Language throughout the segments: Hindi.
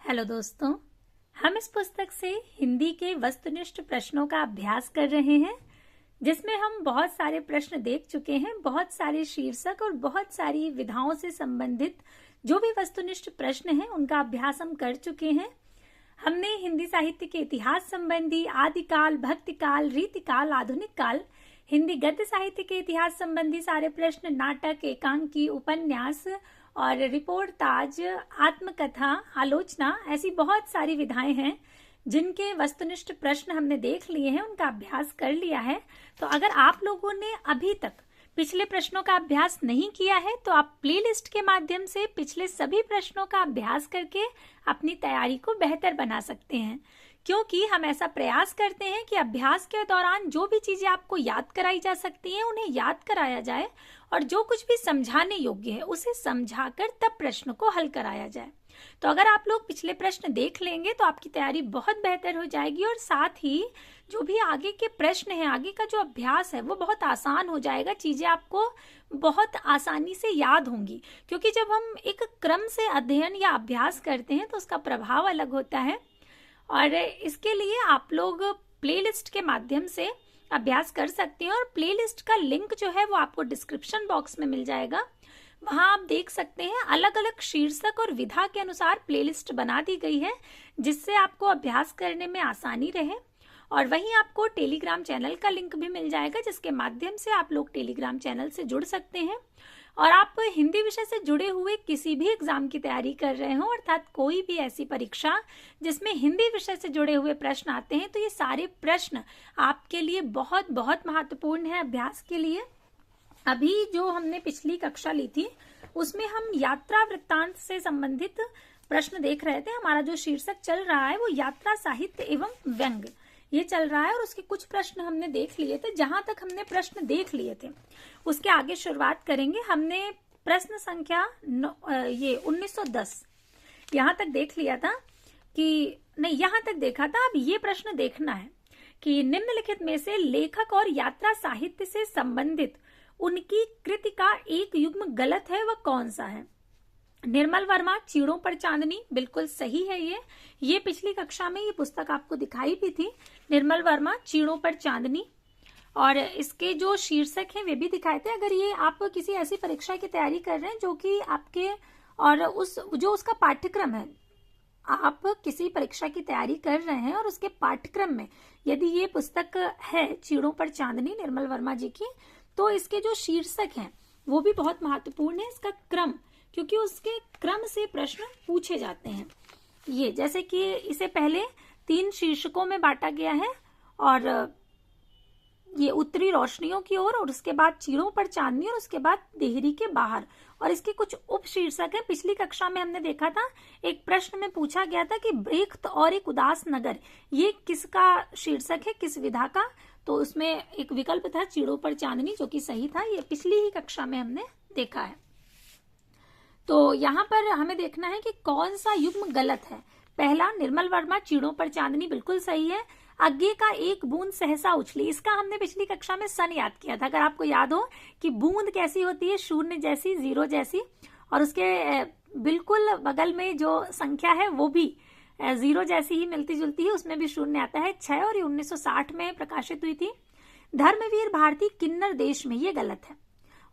हेलो दोस्तों, हम इस पुस्तक से हिंदी के वस्तुनिष्ठ प्रश्नों का अभ्यास कर रहे हैं, जिसमें हम बहुत सारे प्रश्न देख चुके हैं। बहुत सारे शीर्षक और बहुत सारी विधाओं से संबंधित जो भी वस्तुनिष्ठ प्रश्न हैं उनका अभ्यास हम कर चुके हैं। हमने हिंदी साहित्य के इतिहास संबंधी आदिकाल, भक्तिकाल, रीतिकाल, आधुनिक काल, हिंदी गद्य साहित्य के इतिहास संबंधी सारे प्रश्न, नाटक, एकांकी, उपन्यास और रिपोर्ट ताज, आत्मकथा, आलोचना, ऐसी बहुत सारी विधाएं हैं जिनके वस्तुनिष्ठ प्रश्न हमने देख लिए हैं, उनका अभ्यास कर लिया है। तो अगर आप लोगों ने अभी तक पिछले प्रश्नों का अभ्यास नहीं किया है तो आप प्लेलिस्ट के माध्यम से पिछले सभी प्रश्नों का अभ्यास करके अपनी तैयारी को बेहतर बना सकते हैं, क्योंकि हम ऐसा प्रयास करते हैं कि अभ्यास के दौरान जो भी चीजें आपको याद कराई जा सकती हैं उन्हें याद कराया जाए और जो कुछ भी समझाने योग्य है उसे समझाकर तब प्रश्न को हल कराया जाए। तो अगर आप लोग पिछले प्रश्न देख लेंगे तो आपकी तैयारी बहुत बेहतर हो जाएगी और साथ ही जो भी आगे के प्रश्न हैं, आगे का जो अभ्यास है वो बहुत आसान हो जाएगा। चीजें आपको बहुत आसानी से याद होंगी, क्योंकि जब हम एक क्रम से अध्ययन या अभ्यास करते हैं तो उसका प्रभाव अलग होता है। और इसके लिए आप लोग प्लेलिस्ट के माध्यम से अभ्यास कर सकते हैं और प्लेलिस्ट का लिंक जो है वो आपको डिस्क्रिप्शन बॉक्स में मिल जाएगा। वहां आप देख सकते हैं अलग अलग शीर्षक और विधा के अनुसार प्लेलिस्ट बना दी गई है, जिससे आपको अभ्यास करने में आसानी रहे। और वहीं आपको टेलीग्राम चैनल का लिंक भी मिल जाएगा, जिसके माध्यम से आप लोग टेलीग्राम चैनल से जुड़ सकते हैं। और आप हिंदी विषय से जुड़े हुए किसी भी एग्जाम की तैयारी कर रहे हो, अर्थात कोई भी ऐसी परीक्षा जिसमें हिंदी विषय से जुड़े हुए प्रश्न आते हैं, तो ये सारे प्रश्न आपके लिए बहुत बहुत महत्वपूर्ण है अभ्यास के लिए। अभी जो हमने पिछली कक्षा ली थी उसमें हम यात्रा वृत्तांत से संबंधित प्रश्न देख रहे थे। हमारा जो शीर्षक चल रहा है वो यात्रा साहित्य एवं व्यंग ये चल रहा है और उसके कुछ प्रश्न हमने देख लिए थे। जहां तक हमने प्रश्न देख लिए थे उसके आगे शुरुआत करेंगे। हमने प्रश्न संख्या 1910 यहां तक देख लिया था कि नहीं, यहां तक देखा था। अब ये प्रश्न देखना है कि निम्नलिखित में से लेखक और यात्रा साहित्य से संबंधित उनकी कृति का एक युग्म गलत है, वह कौन सा है। निर्मल वर्मा, चीड़ों पर चांदनी, बिल्कुल सही है। ये पिछली कक्षा में ये पुस्तक आपको दिखाई भी थी, निर्मल वर्मा, चीड़ों पर चांदनी। और इसके जो शीर्षक हैं वे भी दिखाए थे। अगर ये आप किसी ऐसी परीक्षा की तैयारी कर रहे हैं जो कि आपके और उसका पाठ्यक्रम है, आप किसी परीक्षा की तैयारी कर रहे हैं और उसके पाठ्यक्रम में यदि ये पुस्तक है चीड़ों पर चांदनी निर्मल वर्मा जी की, तो इसके जो शीर्षक हैं वो भी बहुत महत्वपूर्ण है, इसका क्रम, क्योंकि उसके क्रम से प्रश्न पूछे जाते हैं। ये जैसे कि इसे पहले 3 शीर्षकों में बांटा गया है, और ये उत्तरी रोशनियों की ओर, और उसके बाद चीड़ों पर चांदनी, और उसके बाद देहरी के बाहर। और इसके कुछ उप शीर्षक है। पिछली कक्षा में हमने देखा था, एक प्रश्न में पूछा गया था कि ब्रेख्त और एक उदास नगर, ये किसका शीर्षक है, किस विधा का। तो उसमें एक विकल्प था चीड़ों पर चांदनी, जो कि सही था। ये पिछली ही कक्षा में हमने देखा है। तो यहाँ पर हमें देखना है कि कौन सा युग्म गलत है। पहला, निर्मल वर्मा, चीड़ों पर चांदनी, बिल्कुल सही है। आगे का एक बूंद सहसा उछली, इसका हमने पिछली कक्षा में सन याद किया था। अगर आपको याद हो कि बूंद कैसी होती है, शून्य जैसी, जीरो जैसी, और उसके बिल्कुल बगल में जो संख्या है वो भी जीरो जैसी ही मिलती जुलती है, उसमें भी शून्य आता है, 6, और ये 1960 में प्रकाशित हुई थी। धर्मवीर भारती, किन्नर देश में, ये गलत है।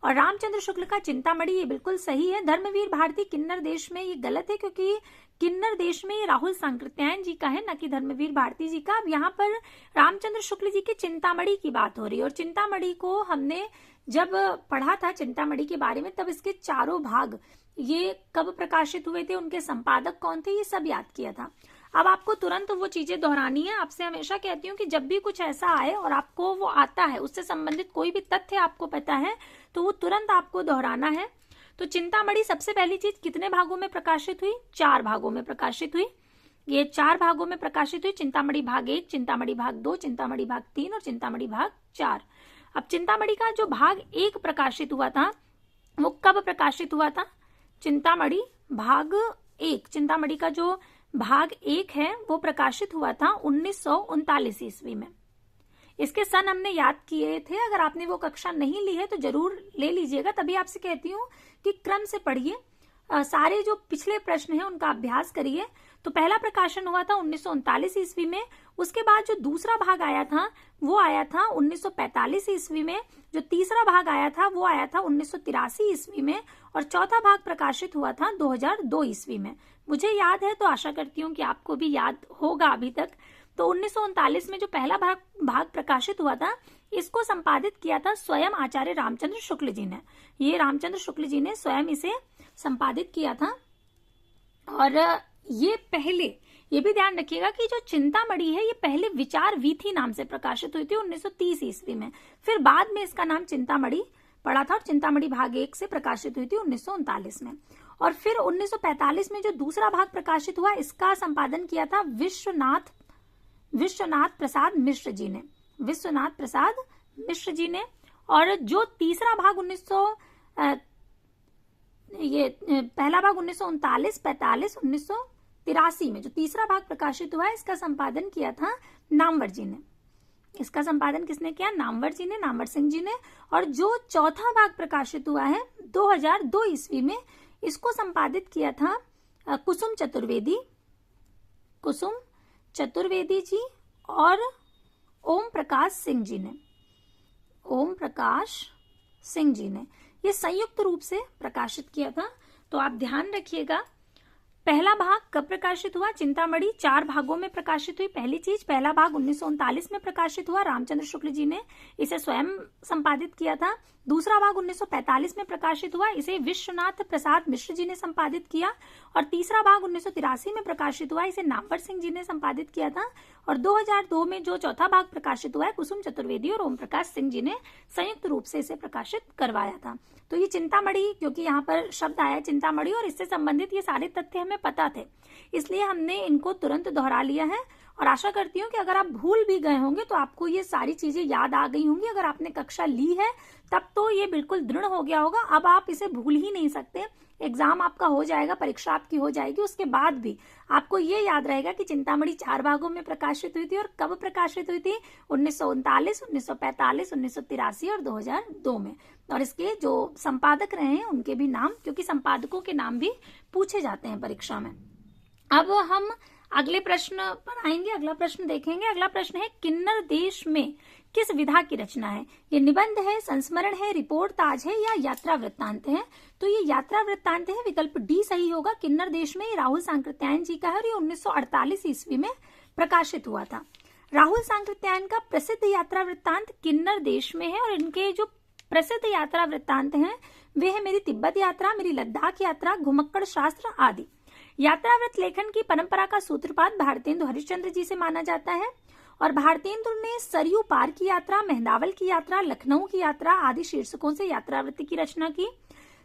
और रामचंद्र शुक्ल का चिंतामणि, ये बिल्कुल सही है। धर्मवीर भारती किन्नर देश में, ये गलत है, क्योंकि किन्नर देश में ये राहुल सांकृत्यायन जी का है, न कि धर्मवीर भारती जी का। अब यहाँ पर रामचंद्र शुक्ल जी के चिंतामणि की बात हो रही है, और चिंतामणि को हमने जब पढ़ा था चिंतामणि के बारे में, तब इसके चारों भाग ये कब प्रकाशित हुए थे, उनके संपादक कौन थे, ये सब याद किया था। अब आपको तुरंत वो चीजें दोहरानी है। आपसे हमेशा कहती हूँ कि जब भी कुछ ऐसा आए और आपको वो आता है, उससे संबंधित कोई भी तथ्य आपको पता है, तो वो तुरंत आपको दोहराना है। तो चिंतामणि सबसे पहली चीज कितने भागों में प्रकाशित हुई, 4 भागों में प्रकाशित हुई। ये 4 भागों में प्रकाशित हुई, चिंतामणि भाग 1, चिंतामणि भाग 2, चिंतामणि भाग 3 और चिंतामणि भाग 4। अब चिंतामणि का जो भाग 1 प्रकाशित हुआ था वो कब प्रकाशित हुआ था, चिंतामणि भाग 1, चिंतामणि का जो भाग 1 है वो प्रकाशित हुआ था 1939 ईस्वी में। इसके सन हमने याद किए थे। अगर आपने वो कक्षा नहीं ली है तो जरूर ले लीजिएगा। तभी आपसे कहती हूँ कि क्रम से पढ़िए। सारे जो पिछले प्रश्न हैं उनका अभ्यास करिए। तो पहला प्रकाशन हुआ था 1939 ईस्वी में, उसके बाद जो दूसरा भाग आया था वो आया था 1945 ईस्वी में, जो तीसरा भाग आया था वो आया था 1983 ईस्वी में, और चौथा भाग प्रकाशित हुआ था 2002 ईस्वी में। मुझे याद है, तो आशा करती हूँ कि आपको भी याद होगा अभी तक। तो 1939 में जो पहला भाग प्रकाशित हुआ था, इसको संपादित किया था स्वयं आचार्य रामचंद्र शुक्ल जी ने। ये रामचंद्र शुक्ल जी ने स्वयं इसे संपादित किया था। और ये पहले, ये भी ध्यान रखिएगा कि जो चिंतामणि है ये पहले विचार वीथी नाम से प्रकाशित हुई थी 1930 ईस्वी में, फिर बाद में इसका नाम चिंतामणि पड़ा था और चिंतामणि भाग 1 से प्रकाशित हुई थी 1939 में। और फिर 1945 में जो दूसरा भाग प्रकाशित हुआ, इसका संपादन किया था विश्वनाथ प्रसाद मिश्र जी ने, विश्वनाथ प्रसाद मिश्र जी ने। और जो तीसरा भाग पहला भाग 1939, 45, 1983 में जो तीसरा भाग प्रकाशित हुआ है, इसका संपादन किया था नामवर जी ने। इसका संपादन किसने किया? नामवर जी ने, नामवर सिंह जी ने। और जो चौथा भाग प्रकाशित हुआ है 2002 ईस्वी में, इसको संपादित किया था कुसुम चतुर्वेदी जी और ओम प्रकाश सिंह जी ने ये संयुक्त रूप से प्रकाशित किया था। तो आप ध्यान रखिएगा, पहला भाग कब प्रकाशित हुआ? चिंतामणि 4 भागों में प्रकाशित हुई। पहली चीज, पहला भाग 1939 में प्रकाशित हुआ, रामचंद्र शुक्ल जी ने इसे स्वयं संपादित किया था। दूसरा भाग 1945 में प्रकाशित हुआ, इसे विश्वनाथ प्रसाद मिश्र जी ने संपादित किया। और तीसरा भाग 1983 में प्रकाशित हुआ, इसे नामवर सिंह जी ने संपादित किया था। और 2002 में जो चौथा भाग प्रकाशित हुआ है, कुसुम चतुर्वेदी और ओम प्रकाश सिंह जी ने संयुक्त रूप से इसे प्रकाशित करवाया था। तो ये चिंतामणि, क्योंकि यहाँ पर शब्द आया चिंतामणि और इससे संबंधित ये सारे तथ्य हमें पता थे, इसलिए हमने इनको तुरंत दोहरा लिया है। और आशा करती हूँ कि अगर आप भूल भी गए होंगे तो आपको ये सारी चीजें याद आ गई होंगी। अगर आपने कक्षा ली है तब तो ये बिल्कुल दृढ़ हो गया होगा, अब आप इसे भूल ही नहीं सकते। एग्जाम आपका हो जाएगा, परीक्षा आपकी हो जाएगी, उसके बाद भी आपको ये याद रहेगा कि चिंतामणि 4 भागों में प्रकाशित हुई थी और कब प्रकाशित हुई थी? 1939, 1945, 1983 और 2002 में। और इसके जो संपादक रहे हैं उनके भी नाम, क्योंकि संपादकों के नाम भी पूछे जाते हैं परीक्षा में। अब हम अगले प्रश्न पर आएंगे, अगला प्रश्न देखेंगे। अगला प्रश्न है, किन्नर देश में किस विधा की रचना है? ये निबंध है, संस्मरण है, रिपोर्ट ताज है या यात्रा वृत्तांत है? तो ये यात्रा वृत्तांत है, विकल्प डी सही होगा। किन्नर देश में राहुल सांकृत्यायन जी का है और ये 1948 ईस्वी में प्रकाशित हुआ था। राहुल सांकृत्यायन का प्रसिद्ध यात्रा वृत्तांत किन्नर देश में है और इनके जो प्रसिद्ध यात्रा वृत्तांत हैं वे है मेरी तिब्बत यात्रा, मेरी लद्दाख यात्रा, घुमक्कड़ शास्त्र आदि। यात्रावृत्त लेखन की परंपरा का सूत्रपात भारतेंदु हरिश्चंद्र जी से माना जाता है और भारतेंदु ने सरयू पार की यात्रा, मेहंदावल की यात्रा, लखनऊ की यात्रा आदि शीर्षकों से यात्रावृत्ति की रचना की।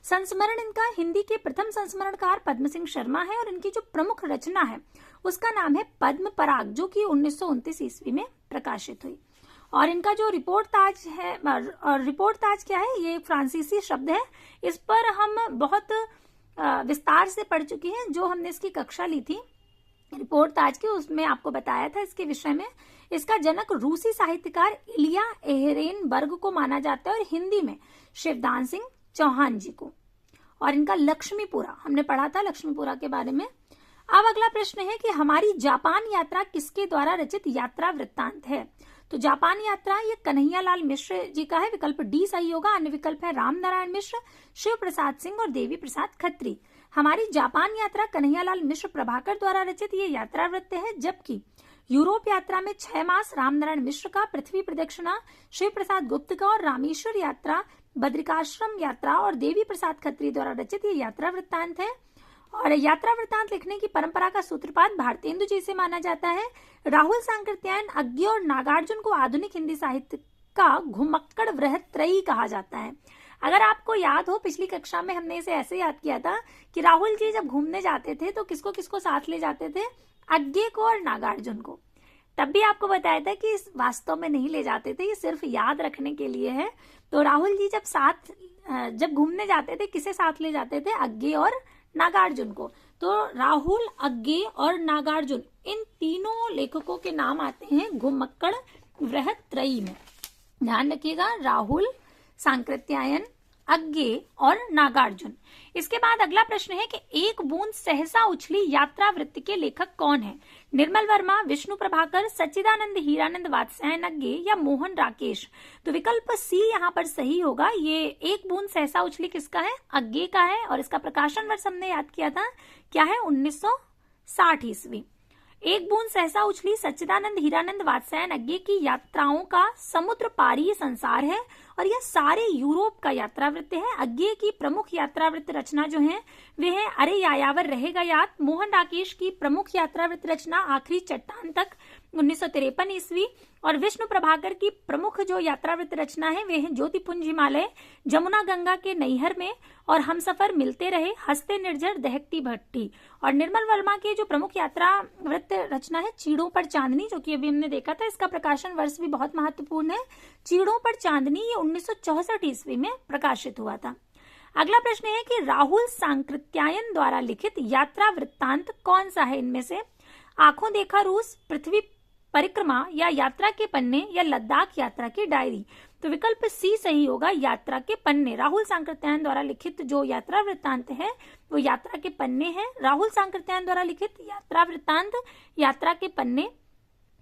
संस्मरण इनका हिंदी के प्रथम संस्मरणकार पद्म सिंह शर्मा है और इनकी जो प्रमुख रचना है उसका नाम है पद्म पराग, जो कि 1929 ईस्वी में प्रकाशित हुई। और इनका जो रिपोर्ट ताज है, और रिपोर्ट ताज क्या है? ये फ्रांसीसी शब्द है, इस पर हम बहुत विस्तार से पढ़ चुके हैं। जो हमने इसकी कक्षा ली थी रिपोर्ट ताज की, उसमें आपको बताया था इसके विषय में। इसका जनक रूसी साहित्यकार इलिया एहरेनबर्ग को माना जाता है और हिंदी में शिवदान सिंह चौहान जी को। और इनका लक्ष्मीपुरा, हमने पढ़ा था लक्ष्मीपुरा के बारे में। अब अगला प्रश्न है कि हमारी जापान यात्रा किसके द्वारा रचित यात्रा वृत्तांत है? तो जापान यात्रा ये कन्हैयालाल मिश्र जी का है, विकल्प डी सही होगा। अन्य विकल्प है राम नारायण मिश्र, शिव प्रसाद सिंह और देवी प्रसाद खत्री। हमारी जापान यात्रा कन्हैयालाल मिश्र प्रभाकर द्वारा रचित ये यात्रा वृत्त है, जबकि यूरोप यात्रा में 6 मास राम नारायण मिश्र का, पृथ्वी प्रदक्षिणा शिव प्रसाद गुप्त का और रामेश्वर यात्रा, बद्रिकाश्रम यात्रा और देवी प्रसाद खत्री द्वारा रचित ये यात्रा वृत्तांत है। और यात्रा वृत्तांत लिखने की परंपरा का सूत्रपात भारतेंदु जी से माना जाता है। राहुल सांकृत्यायन, अज्ञे और नागार्जुन को आधुनिक हिंदी साहित्य का घुमक्कड़ वृहत्रयी कहा जाता है। अगर आपको याद हो, पिछली कक्षा में हमने इसे ऐसे याद किया था कि राहुल जी जब घूमने जाते थे तो किसको किसको साथ ले जाते थे? अज्ञे को और नागार्जुन को। तब भी आपको बताया था कि वास्तव में नहीं ले जाते थे, ये सिर्फ याद रखने के लिए है। तो राहुल जी जब घूमने जाते थे किसे साथ ले जाते थे? अज्ञे और नागार्जुन को। तो राहुल, अज्ञे और नागार्जुन, इन तीनों लेखकों के नाम आते हैं घुमक्कड़ वृहत्रयी में। ध्यान रखिएगा, राहुल सांकृत्यायन, अज्ञे और नागार्जुन। इसके बाद अगला प्रश्न है कि एक बूंद सहसा उछली यात्रा वृत्त के लेखक कौन है? निर्मल वर्मा, विष्णु प्रभाकर, सच्चिदानंद हीरानंद वात्स्यायन अज्ञे या मोहन राकेश। तो विकल्प सी यहाँ पर सही होगा। ये एक बूंद सहसा उछली किसका है? अज्ञे का है। और इसका प्रकाशन वर्ष हमने याद किया था, क्या है? 1960 ईस्वी। एक बूंद सहसा उछली सच्चिदानंद हीरानंद वात्स्यायन अज्ञे की यात्राओं का समुद्र पारी संसार है और यह सारे यूरोप का यात्रावृत्त है। अज्ञे की प्रमुख यात्रावृत्त रचना जो है वे है अरे यायावर रहेगा याद। मोहन राकेश की प्रमुख यात्रावृत्त रचना आखिरी चट्टान तक 1953 ईस्वी। और विष्णु प्रभाकर की प्रमुख जो यात्रावृत्त रचना है वे है ज्योतिपुंज हिमालय, जमुना गंगा के नैहर में और हमसफर मिलते रहे, हंसते निर्झर, दहकती भट्टी। और निर्मल वर्मा की जो प्रमुख यात्रावृत्त रचना है चीड़ों पर चांदनी, जो कि अभी हमने देखा था, इसका प्रकाशन वर्ष भी बहुत महत्वपूर्ण है। चीड़ों पर चांदनी ये 1964 ईस्वी में प्रकाशित हुआ था। अगला प्रश्न है कि राहुल सांकृत्यायन द्वारा लिखित यात्रा वृत्तांत कौन सा है इनमें से? आंखों देखा रूस, पृथ्वी परिक्रमा या यात्रा के पन्ने या लद्दाख यात्रा की डायरी। तो विकल्प सी सही होगा, यात्रा के पन्ने। राहुल सांकृत्यायन द्वारा लिखित जो यात्रा वृत्तांत है वो यात्रा के पन्ने हैं। राहुल सांकृत्यायन द्वारा लिखित यात्रा वृत्तांत यात्रा के पन्ने।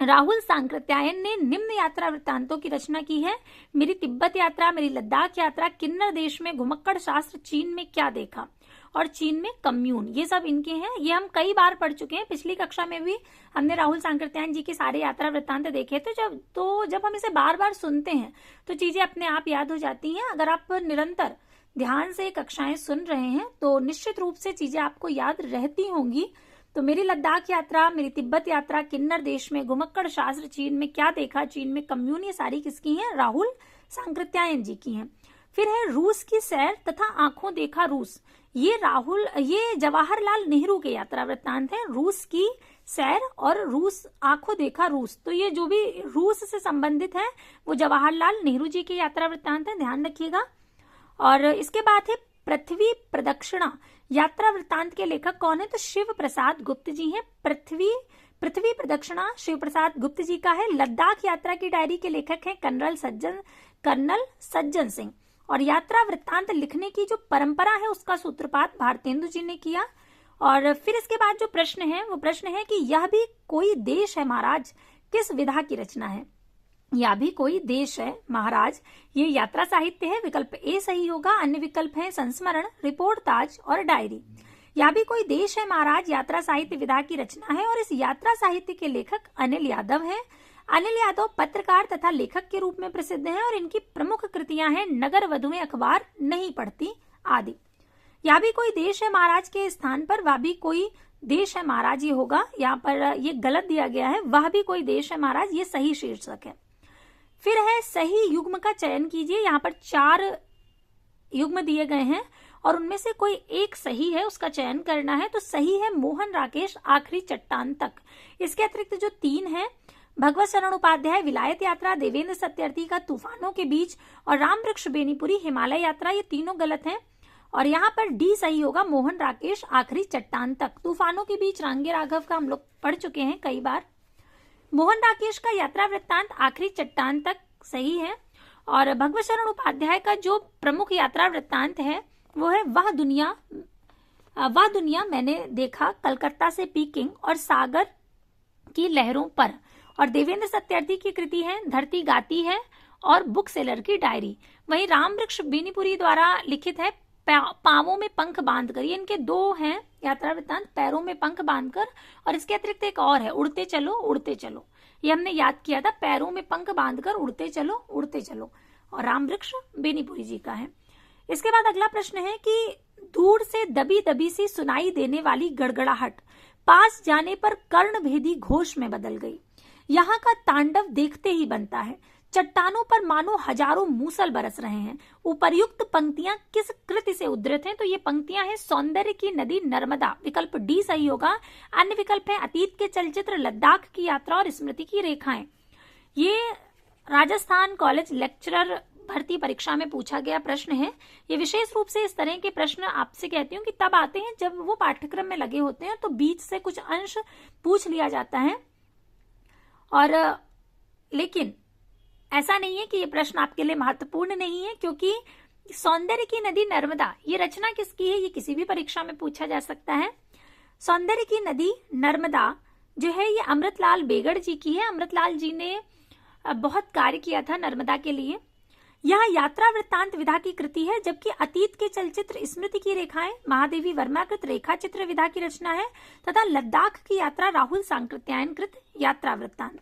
राहुल सांकृत्यायन ने निम्न यात्रा वृत्तांतों की रचना की है: मेरी तिब्बत यात्रा, मेरी लद्दाख यात्रा, किन्नर देश में घुमक्कड़ शास्त्र, चीन में क्या देखा और चीन में कम्यून। ये सब इनके हैं। ये हम कई बार पढ़ चुके हैं। पिछली कक्षा में भी हमने राहुल सांकृत्यायन जी के सारे यात्रा वृत्तांत देखे थे। जब हम इसे बार बार सुनते हैं तो चीजें अपने आप याद हो जाती हैं। अगर आप निरंतर ध्यान से कक्षाएं सुन रहे हैं तो निश्चित रूप से चीजें आपको याद रहती होंगी। तो मेरी लद्दाख यात्रा, मेरी तिब्बत यात्रा, किन्नर देश में घुमक्कड़ शास्त्र, चीन में क्या देखा, चीन में कम्यून, ये सारी किसकी हैं? राहुल सांकृत्यायन जी की हैं। फिर है रूस की सैर तथा आंखों देखा रूस। ये जवाहरलाल नेहरू के यात्रा वृत्तांत है। रूस की सैर और रूस आंखों देखा रूस। तो ये जो भी रूस से संबंधित है वो जवाहरलाल नेहरू जी के यात्रा वृत्तांत है, ध्यान रखिएगा। और इसके बाद है पृथ्वी प्रदक्षिणा यात्रा वृत्तांत के लेखक कौन है? तो शिव प्रसाद गुप्त जी हैं। पृथ्वी प्रदक्षिणा शिव प्रसाद गुप्त जी का है। लद्दाख यात्रा की डायरी के लेखक हैं कर्नल सज्जन सिंह। और यात्रा वृत्तांत लिखने की जो परंपरा है उसका सूत्रपात भारतेंदु जी ने किया। और फिर इसके बाद जो प्रश्न है वो प्रश्न है कि यह भी कोई देश है महाराज किस विधा की रचना है? यह भी कोई देश है महाराज ये यात्रा साहित्य है। विकल्प ए सही होगा। अन्य विकल्प हैं संस्मरण, रिपोर्ट ताज और डायरी। यह भी कोई देश है महाराज यात्रा साहित्य विधा की रचना है और इस यात्रा साहित्य के लेखक अनिल यादव हैं। अनिल यादव पत्रकार तथा लेखक के रूप में प्रसिद्ध हैं और इनकी प्रमुख कृतियां हैं नगर वधुएं अखबार नहीं पढ़ती आदि। यह भी कोई देश है महाराज के स्थान पर वह भी कोई देश है महाराज ये होगा। यहाँ पर ये गलत दिया गया है, वह भी कोई देश है महाराज ये सही शीर्षक है। फिर है सही युग्म का चयन कीजिए। यहाँ पर 4 युग्म दिए गए हैं और उनमें से कोई एक सही है, उसका चयन करना है। तो सही है मोहन राकेश आखिरी चट्टान तक। इसके अतिरिक्त जो 3 है भगवत शरण उपाध्याय विलायत यात्रा, देवेंद्र सत्यार्थी का तूफानों के बीच और रामवृक्ष बेनीपुरी हिमालय यात्रा, ये तीनों गलत हैं। और यहाँ पर डी सही होगा मोहन राकेश आखिरी चट्टान तक। तूफानों के बीच रांगे राघव का हम लोग पढ़ चुके हैं कई बार। मोहन राकेश का यात्रा वृत्तांत आखिरी चट्टान तक सही है। और भगवत शरण उपाध्याय का जो प्रमुख यात्रा वृत्तांत है वो है वह दुनिया मैंने देखा, कलकत्ता से पीकिंग और सागर की लहरों पर। और देवेंद्र सत्यार्थी की कृति है धरती गाती है और बुक सेलर की डायरी। वहीं रामवृक्ष बेनीपुरी द्वारा लिखित है पांवों में पंख बांधकर। ये इनके 2 हैं यात्रा वृत्तांत, पैरों में पंख बांधकर। और इसके अतिरिक्त एक और है उड़ते चलो उड़ते चलो। ये हमने याद किया था, पैरों में पंख बांधकर उड़ते चलो उड़ते चलो। और रामवृक्ष बेनीपुरी जी का है। इसके बाद अगला प्रश्न है कि दूर से दबी दबी सी सुनाई देने वाली गड़गड़ाहट पास जाने पर कर्णभेदी घोष में बदल गई। यहाँ का तांडव देखते ही बनता है। चट्टानों पर मानो हजारों मूसल बरस रहे हैं। उपर्युक्त पंक्तियां किस कृति से उद्धृत हैं? तो ये पंक्तियां हैं सौंदर्य की नदी नर्मदा। विकल्प डी सही होगा। अन्य विकल्प है अतीत के चलचित्र, लद्दाख की यात्रा और स्मृति की रेखाएं। ये राजस्थान कॉलेज लेक्चरर भर्ती परीक्षा में पूछा गया प्रश्न है। ये विशेष रूप से इस तरह के प्रश्न आपसे कहती हूँ कि तब आते हैं जब वो पाठ्यक्रम में लगे होते हैं, तो बीच से कुछ अंश पूछ लिया जाता है। और लेकिन ऐसा नहीं है कि ये प्रश्न आपके लिए महत्वपूर्ण नहीं है, क्योंकि सौंदर्य की नदी नर्मदा, ये रचना किसकी है? ये किसी भी परीक्षा में पूछा जा सकता है। सौंदर्य की नदी नर्मदा जो है ये अमृतलाल बेगड़ जी की है। अमृतलाल जी ने बहुत कार्य किया था नर्मदा के लिए। यह यात्रा वृत्तांत विधा की कृति है, जबकि अतीत के चलचित्र स्मृति की रेखाएं महादेवी वर्मा कृत रेखा चित्र विधा की रचना है तथा लद्दाख की यात्रा राहुल सांकृत्यायन कृत यात्रा वृत्तांत।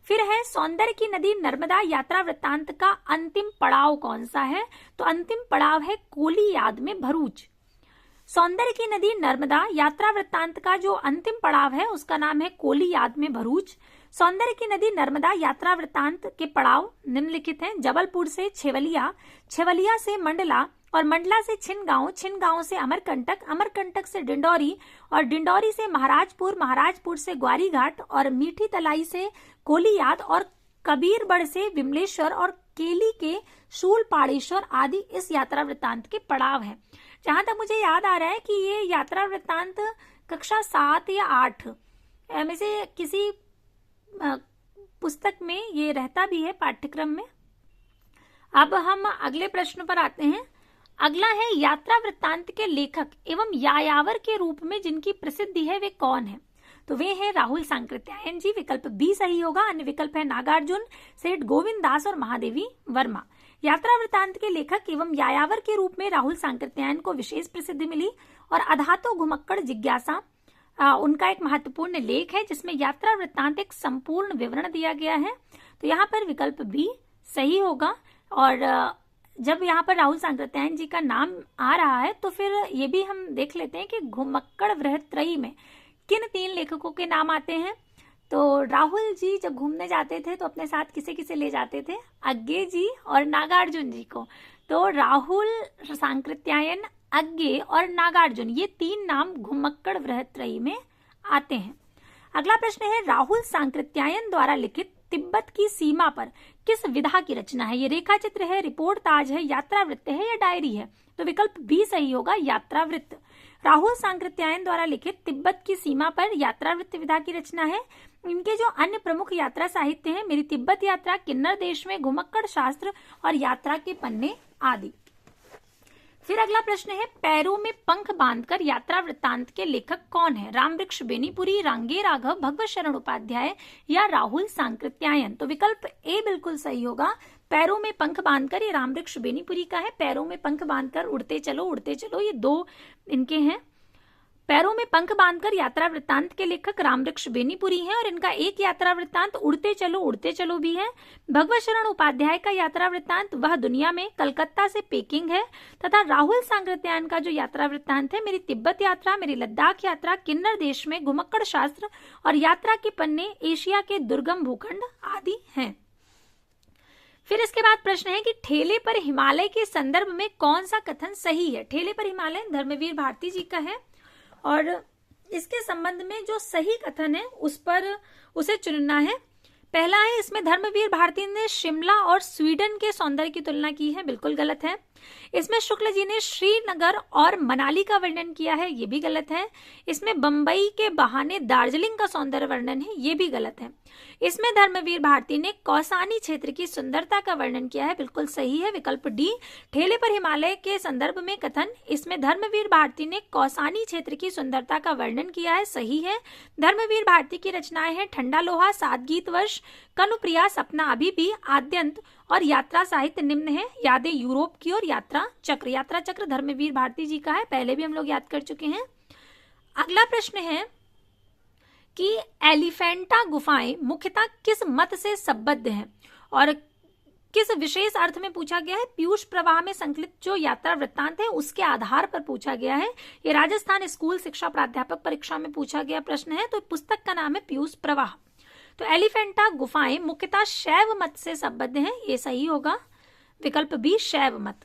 फिर है सौंदर्य की नदी नर्मदा यात्रा वृत्तांत का अंतिम पड़ाव कौन सा है? तो अंतिम पड़ाव है कोलियाद में भरूच। सौंदर्य की नदी नर्मदा यात्रा वृत्तांत का जो अंतिम पड़ाव है उसका नाम है कोलियाद में भरूच। सौंदर्य की नदी नर्मदा यात्रा वृत्तांत के पड़ाव निम्नलिखित हैं। जबलपुर से छेवलिया, छेवलिया से मंडला और मंडला से छिनगांव, छिनगांव से अमरकंटक, अमरकंटक से डिंडौरी और डिंडौरी से महाराजपुर, महाराजपुर से ग्वारीघाट और मीठी तलाई से कोलियाद और कबीरबढ़ से विमलेश्वर और केली के शूलपाड़ेश्वर आदि इस यात्रा वृत्तांत के पड़ाव हैं। जहां तक मुझे याद आ रहा है कि ये यात्रा वृत्तांत कक्षा 7 या 8 में से किसी पुस्तक में ये रहता भी है पाठ्यक्रम में। अब हम अगले प्रश्न पर आते हैं। अगला है यात्रा वृत्तांत के लेखक एवं यायावर के रूप में जिनकी प्रसिद्धि है वे कौन है? तो वे हैं राहुल सांकृत्यायन जी। विकल्प बी सही होगा। अन्य विकल्प है नागार्जुन, सेठ गोविंद दास और महादेवी वर्मा। यात्रा वृत्तांत के लेखक एवं यायावर के रूप में राहुल सांकृत्यायन को विशेष प्रसिद्धि मिली और अधातो घुमक्कड़ जिज्ञासा उनका एक महत्वपूर्ण लेख है जिसमें यात्रा वृत्तांत एक संपूर्ण विवरण दिया गया है। तो यहाँ पर विकल्प बी सही होगा। और जब यहाँ पर राहुल सांकृत्यायन जी का नाम आ रहा है तो फिर ये भी हम देख लेते हैं कि घुमक्कड़ वृहत्रयी में किन 3 लेखकों के नाम आते हैं। तो राहुल जी जब घूमने जाते थे तो अपने साथ किसे किसे ले जाते थे? अग्गे जी और नागार्जुन जी को। तो राहुल सांकृत्यायन, अग्गे और नागार्जुन ये 3 नाम घुमक्कड़ वृहत्रयी में आते हैं। अगला प्रश्न है राहुल सांकृत्यायन द्वारा लिखित तिब्बत की सीमा पर किस विधा की रचना है? ये रेखा चित्र है, रिपोर्ट ताज है, यात्रा वृत्त है या डायरी है? तो विकल्प बी सही होगा, यात्रा वृत्त। राहुल सांकृत्यायन द्वारा लिखित तिब्बत की सीमा पर यात्रा वृत्त विधा की रचना है। इनके जो अन्य प्रमुख यात्रा साहित्य हैं मेरी तिब्बत यात्रा, किन्नर देश में, घुमक्कड़ शास्त्र और यात्रा के पन्ने आदि। फिर अगला प्रश्न है पैरों में पंख बांधकर यात्रा वृत्तांत के लेखक कौन है? रामवृक्ष बेनीपुरी, रांगे राघव, भगवत शरण उपाध्याय या राहुल सांकृत्यायन? तो विकल्प ए बिल्कुल सही होगा। पैरों में पंख बांधकर, ये रामवृक्ष बेनीपुरी का है। पैरों में पंख बांधकर उड़ते चलो, ये 2 इनके हैं। पैरों में पंख बांधकर यात्रा वृत्तांत के लेखक रामवृक्ष बेनीपुरी हैं और इनका एक यात्रा वृत्तांत उड़ते चलो भी है। भगवत शरण उपाध्याय का यात्रा वृत्तांत वह दुनिया में, कलकत्ता से पेकिंग है तथा राहुल सांकृत्यायन का जो यात्रा वृत्तांत है मेरी तिब्बत यात्रा, मेरी लद्दाख यात्रा, किन्नर देश में, घुमक्कड़ शास्त्र और यात्रा के पन्ने, एशिया के दुर्गम भूखंड आदि हैं। फिर इसके बाद प्रश्न है कि ठेले पर हिमालय के संदर्भ में कौन सा कथन सही है? ठेले पर हिमालय धर्मवीर भारती जी का है और इसके संबंध में जो सही कथन है उसे चुनना है। पहला है इसमें धर्मवीर भारती ने शिमला और स्वीडन के सौंदर्य की तुलना की है, बिल्कुल गलत है। इसमें शुक्ल जी ने श्रीनगर और मनाली का वर्णन किया है, ये भी गलत है। इसमें बंबई के बहाने दार्जिलिंग का सौंदर्य वर्णन है, ये भी गलत है। इसमें धर्मवीर भारती ने कौसानी क्षेत्र की सुंदरता का वर्णन किया है, बिल्कुल सही है, विकल्प डी। ठेले पर हिमालय के संदर्भ में कथन, इसमें धर्मवीर भारती ने कौसानी क्षेत्र की सुंदरता का वर्णन किया है, सही है। धर्मवीर भारती की रचनाएं हैं ठंडा लोहा, 7 गीत वर्ष, कनुप्रिया, सपना अभी भी, आद्यंत और यात्रा साहित्य निम्न है। यादें यूरोप की और यात्रा चक्र। यात्रा चक्र धर्मवीर भारती जी का है, पहले भी हम लोग याद कर चुके हैं। अगला प्रश्न है कि एलिफेंटा गुफाएं मुख्यतः किस मत से संबद्ध हैं और किस विशेष अर्थ में पूछा गया है? पीयूष प्रवाह में संकलित जो यात्रा वृत्तांत है उसके आधार पर पूछा गया है। ये राजस्थान स्कूल शिक्षा प्राध्यापक परीक्षा में पूछा गया प्रश्न है। तो पुस्तक का नाम है पीयूष प्रवाह। तो एलिफेंटा गुफाएं मुख्यतः शैव मत से संबद्ध हैं, ये सही होगा, विकल्प बी शैव मत।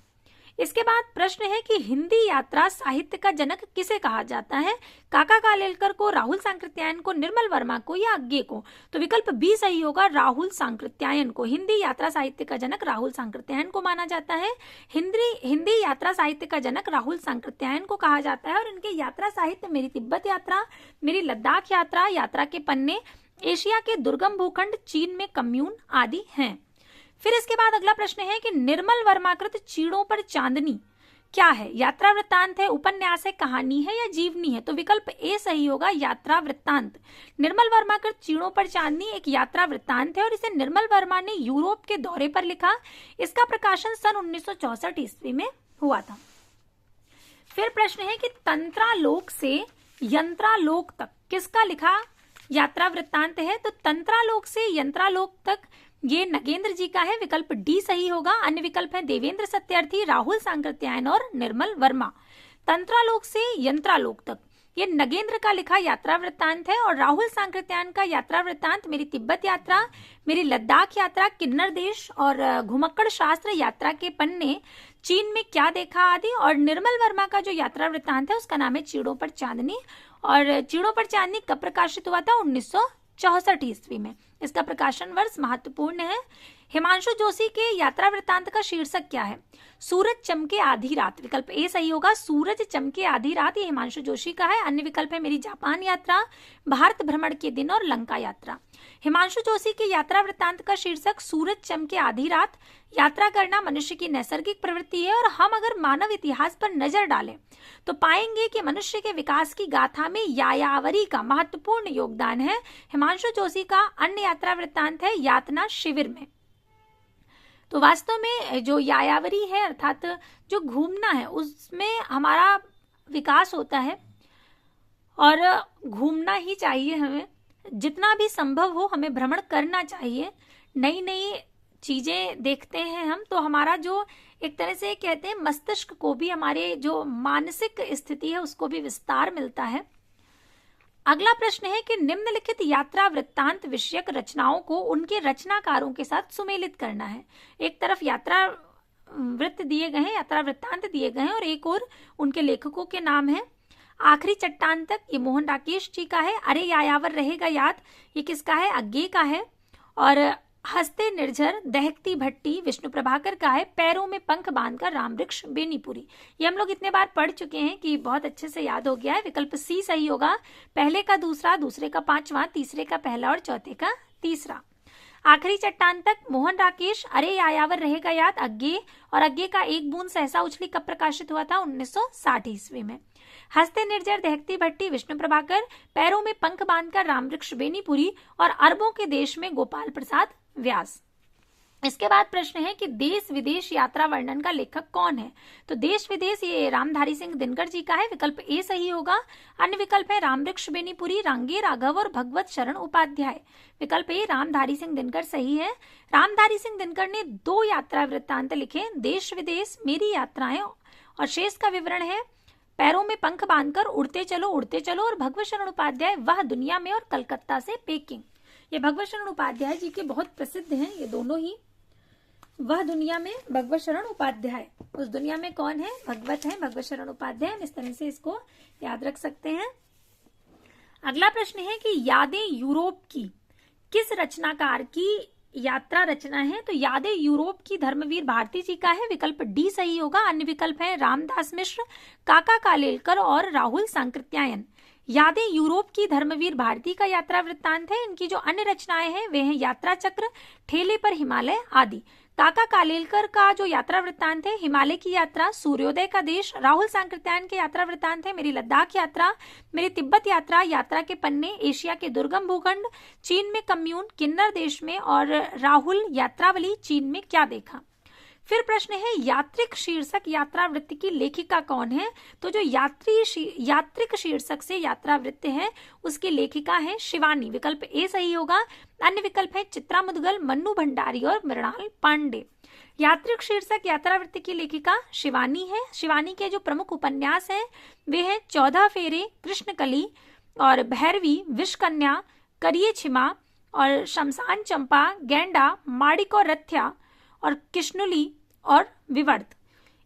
इसके बाद प्रश्न है कि हिंदी यात्रा साहित्य का जनक किसे कहा जाता है? काका कालेलकर को, राहुल सांकृत्यायन को, निर्मल वर्मा को या अग्गे को? तो विकल्प बी सही होगा, राहुल सांकृत्यायन को। हिंदी यात्रा साहित्य का जनक राहुल सांकृत्यायन को माना जाता है। हिंदी यात्रा साहित्य का जनक राहुल सांकृत्यायन को कहा जाता है और इनके यात्रा साहित्य मेरी तिब्बत यात्रा, मेरी लद्दाख यात्रा, यात्रा के पन्ने, एशिया के दुर्गम भूखंड, चीन में कम्यून आदि हैं। फिर इसके बाद अगला प्रश्न है कि निर्मल वर्माकृत चीड़ों पर चांदनी क्या है? यात्रा वृत्तांत है, उपन्यास है, कहानी है या जीवनी है? तो विकल्प ए सही होगा, यात्रा वृत्तांत। निर्मल वर्माकृत चीड़ों पर चांदनी एक यात्रा वृत्तांत है और इसे निर्मल वर्मा ने यूरोप के दौरे पर लिखा। इसका प्रकाशन सन 1964 ईस्वी में हुआ था। फिर प्रश्न है कि तंत्रालोक से यंत्रालोक तक किसका लिखा यात्रा वृत्तांत है? तो तंत्रालोक से यंत्रालोक तक ये नगेंद्र जी का है, विकल्प डी सही होगा। अन्य विकल्प है देवेंद्र सत्यार्थी, राहुल सांकृत्यायन और निर्मल वर्मा। तंत्रालोक से यंत्रालोक तक ये नगेंद्र का लिखा यात्रा वृत्तांत है और राहुल सांकृत्यायन का यात्रा वृत्तांत मेरी तिब्बत यात्रा, मेरी लद्दाख यात्रा, किन्नर देश और घुमक्कड़ शास्त्र यात्रा के पन्ने, चीन में क्या देखा आदि। और निर्मल वर्मा का जो यात्रा वृत्तांत है उसका नाम है चीड़ों पर चांदनी। और चीड़ों पर चांदनी कब प्रकाशित हुआ था? 1964 ईस्वी में। इसका प्रकाशन वर्ष महत्वपूर्ण है। हिमांशु जोशी के यात्रा वृत्तांत का शीर्षक क्या है? सूरज चमके आधी रात, विकल्प ए सही होगा। सूरज चमके आधी रात ये हिमांशु जोशी का है। अन्य विकल्प है मेरी जापान यात्रा, भारत भ्रमण के दिन और लंका यात्रा। हिमांशु जोशी के यात्रा वृत्तांत का शीर्षक सूरज चमके आधी रात। यात्रा करना मनुष्य की नैसर्गिक प्रवृत्ति है और हम अगर मानव इतिहास पर नजर डालें तो पाएंगे कि मनुष्य के विकास की गाथा में यायावरी का महत्वपूर्ण योगदान है। हिमांशु जोशी का अन्य यात्रा वृत्तांत है यातना शिविर में। तो वास्तव में जो यायावरी है अर्थात जो घूमना है उसमें हमारा विकास होता है और घूमना ही चाहिए। हमें जितना भी संभव हो हमें भ्रमण करना चाहिए। नई नई चीजें देखते हैं हम तो हमारा जो एक तरह से कहते हैं मस्तिष्क को भी, हमारे जो मानसिक स्थिति है उसको भी विस्तार मिलता है। अगला प्रश्न है कि निम्नलिखित यात्रा वृत्तांत विषयक रचनाओं को उनके रचनाकारों के साथ सुमेलित करना है। एक तरफ यात्रा वृत्त दिए गए हैं, यात्रा वृत्तांत दिए गए हैं और एक और उनके लेखकों के नाम है। आखिरी चट्टान तक ये मोहन राकेश जी का है। अरे यायावर रहेगा याद ये किसका है? अज्ञे का है। और हंसते निर्झर दहकती भट्टी विष्णु प्रभाकर का है। पैरों में पंख बांधकर रामवृक्ष बेनीपुरी, ये हम लोग इतने बार पढ़ चुके हैं कि बहुत अच्छे से याद हो गया है। विकल्प सी सही होगा। पहले का दूसरा, दूसरे का पांचवा, तीसरे का पहला और चौथे का तीसरा। आखिरी चट्टान तक मोहन राकेश, अरे यायावर रहेगा याद अज्ञे और अज्ञे का एक बूंद सहसा उछली कब प्रकाशित हुआ था? 1960 ईस्वी में। हंसते निर्जर दहकती भट्टी विष्णु प्रभाकर, पैरों में पंख बांधकर रामवृक्ष बेनीपुरी और अरबों के देश में गोपाल प्रसाद व्यास। इसके बाद प्रश्न है कि देश विदेश यात्रा वर्णन का लेखक कौन है? तो देश विदेश ये रामधारी सिंह दिनकर जी का है, विकल्प ए सही होगा। अन्य विकल्प है रामवृक्ष बेनीपुरी, रांगे राघव और भगवत शरण उपाध्याय। विकल्प ए रामधारी सिंह दिनकर सही है। रामधारी सिंह दिनकर ने 2 यात्रा वृत्तांत लिखे, देश विदेश मेरी यात्राएं और शेष का विवरण है पैरों में पंख बांधकर उड़ते चलो और भगवत शरण उपाध्याय वह दुनिया में और कलकत्ता से पेकिंग। ये भगवत शरण उपाध्याय जी के बहुत प्रसिद्ध हैं ये दोनों ही। वह दुनिया में भगवत शरण उपाध्याय, उस दुनिया में कौन है? भगवत है, भगवत शरण उपाध्याय। हम इस तरह से इसको याद रख सकते हैं। अगला प्रश्न है कि यादें यूरोप की किस रचनाकार की यात्रा रचना है? तो यादें यूरोप की धर्मवीर भारती जी का है, विकल्प डी सही होगा। अन्य विकल्प है रामदास मिश्र, काका कालेलकर और राहुल सांकृत्यायन। यादें यूरोप की धर्मवीर भारती का यात्रा वृत्तांत है। इनकी जो अन्य रचनाएं हैं वे हैं यात्रा चक्र, ठेले पर हिमालय आदि। काका कालेलकर का जो यात्रा वृत्तांत है हिमालय की यात्रा, सूर्योदय का देश। राहुल सांकृत्यायन के यात्रा वृत्तांत है मेरी लद्दाख यात्रा, मेरी तिब्बत यात्रा, यात्रा के पन्ने, एशिया के दुर्गम भूखंड, चीन में कम्यून, किन्नर देश में और राहुल यात्रावली, चीन में क्या देखा। फिर प्रश्न है यात्रिक शीर्षक यात्रा वृत्त की लेखिका कौन है? तो जो यात्रिक शीर्षक से यात्रा वृत्त है उसकी लेखिका है शिवानी, विकल्प ए सही होगा। अन्य विकल्प है चित्रा मुदगल, मन्नू भंडारी और मृणाल पांडे। यात्रिक शीर्षक यात्रा वृत्त की लेखिका शिवानी है। शिवानी के जो प्रमुख उपन्यास हैं वे हैं 14 फेरे, कृष्णकली और भैरवी, विषकन्या, करिए छिमा और शमशान चंपा, गैंडा, माड़िक और रथ्या और किश्नुली और विवर्त।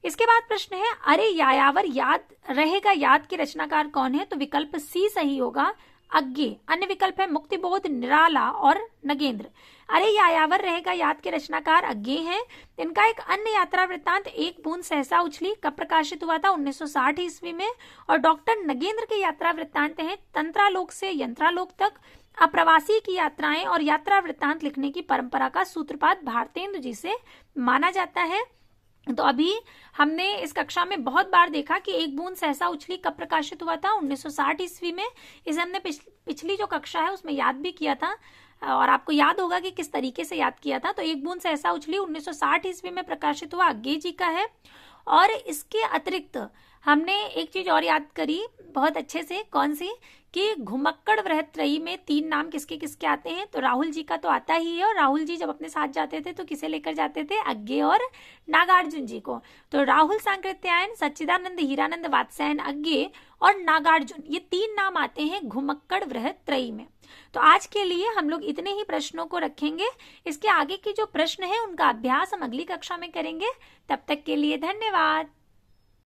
इसके बाद प्रश्न है अरे यायावर याद रहेगा याद के रचनाकार कौन है? तो विकल्प सी सही होगा, अज्ञे। अन्य विकल्प है मुक्तिबोध, निराला और नगेंद्र। अरे यायावर रहेगा याद के रचनाकार अज्ञे हैं। इनका एक अन्य यात्रा वृत्तांत एक बूंद सहसा उछली कब प्रकाशित हुआ था? 1960 ईस्वी में। और डॉक्टर नगेंद्र के यात्रा वृत्तांत हैं तंत्रालोक से यंत्रालोक तक, अप्रवासी की यात्राएं और यात्रा वृत्तांत लिखने की परंपरा का सूत्रपात भारतेंदु जी से माना जाता है। तो अभी हमने इस कक्षा में बहुत बार देखा कि एक बूंद सहसा उछली कब प्रकाशित हुआ था, 1960 ईस्वी में। इसे हमने पिछली जो कक्षा है उसमें याद भी किया था और आपको याद होगा कि किस तरीके से याद किया था। तो एक बूंद सहसा उछली 1960 ईस्वी में प्रकाशित हुआ, अग्गे जी का है। और इसके अतिरिक्त हमने एक चीज और याद करी बहुत अच्छे से, कौन सी, कि घुमक्कड़ वृहत्रयी में 3 नाम किसके किसके आते हैं। तो राहुल जी का तो आता ही है, और राहुल जी जब अपने साथ जाते थे तो किसे लेकर जाते थे, अग्गे और नागार्जुन जी को। तो राहुल सांकृत्यायन, सच्चिदानंद हीरानंद वात्स्यायन अग्गे और नागार्जुन, ये 3 नाम आते हैं घुमक्कड़ वृहत्रयी में। तो आज के लिए हम लोग इतने ही प्रश्नों को रखेंगे। इसके आगे के जो प्रश्न है उनका अभ्यास हम अगली कक्षा में करेंगे। तब तक के लिए धन्यवाद।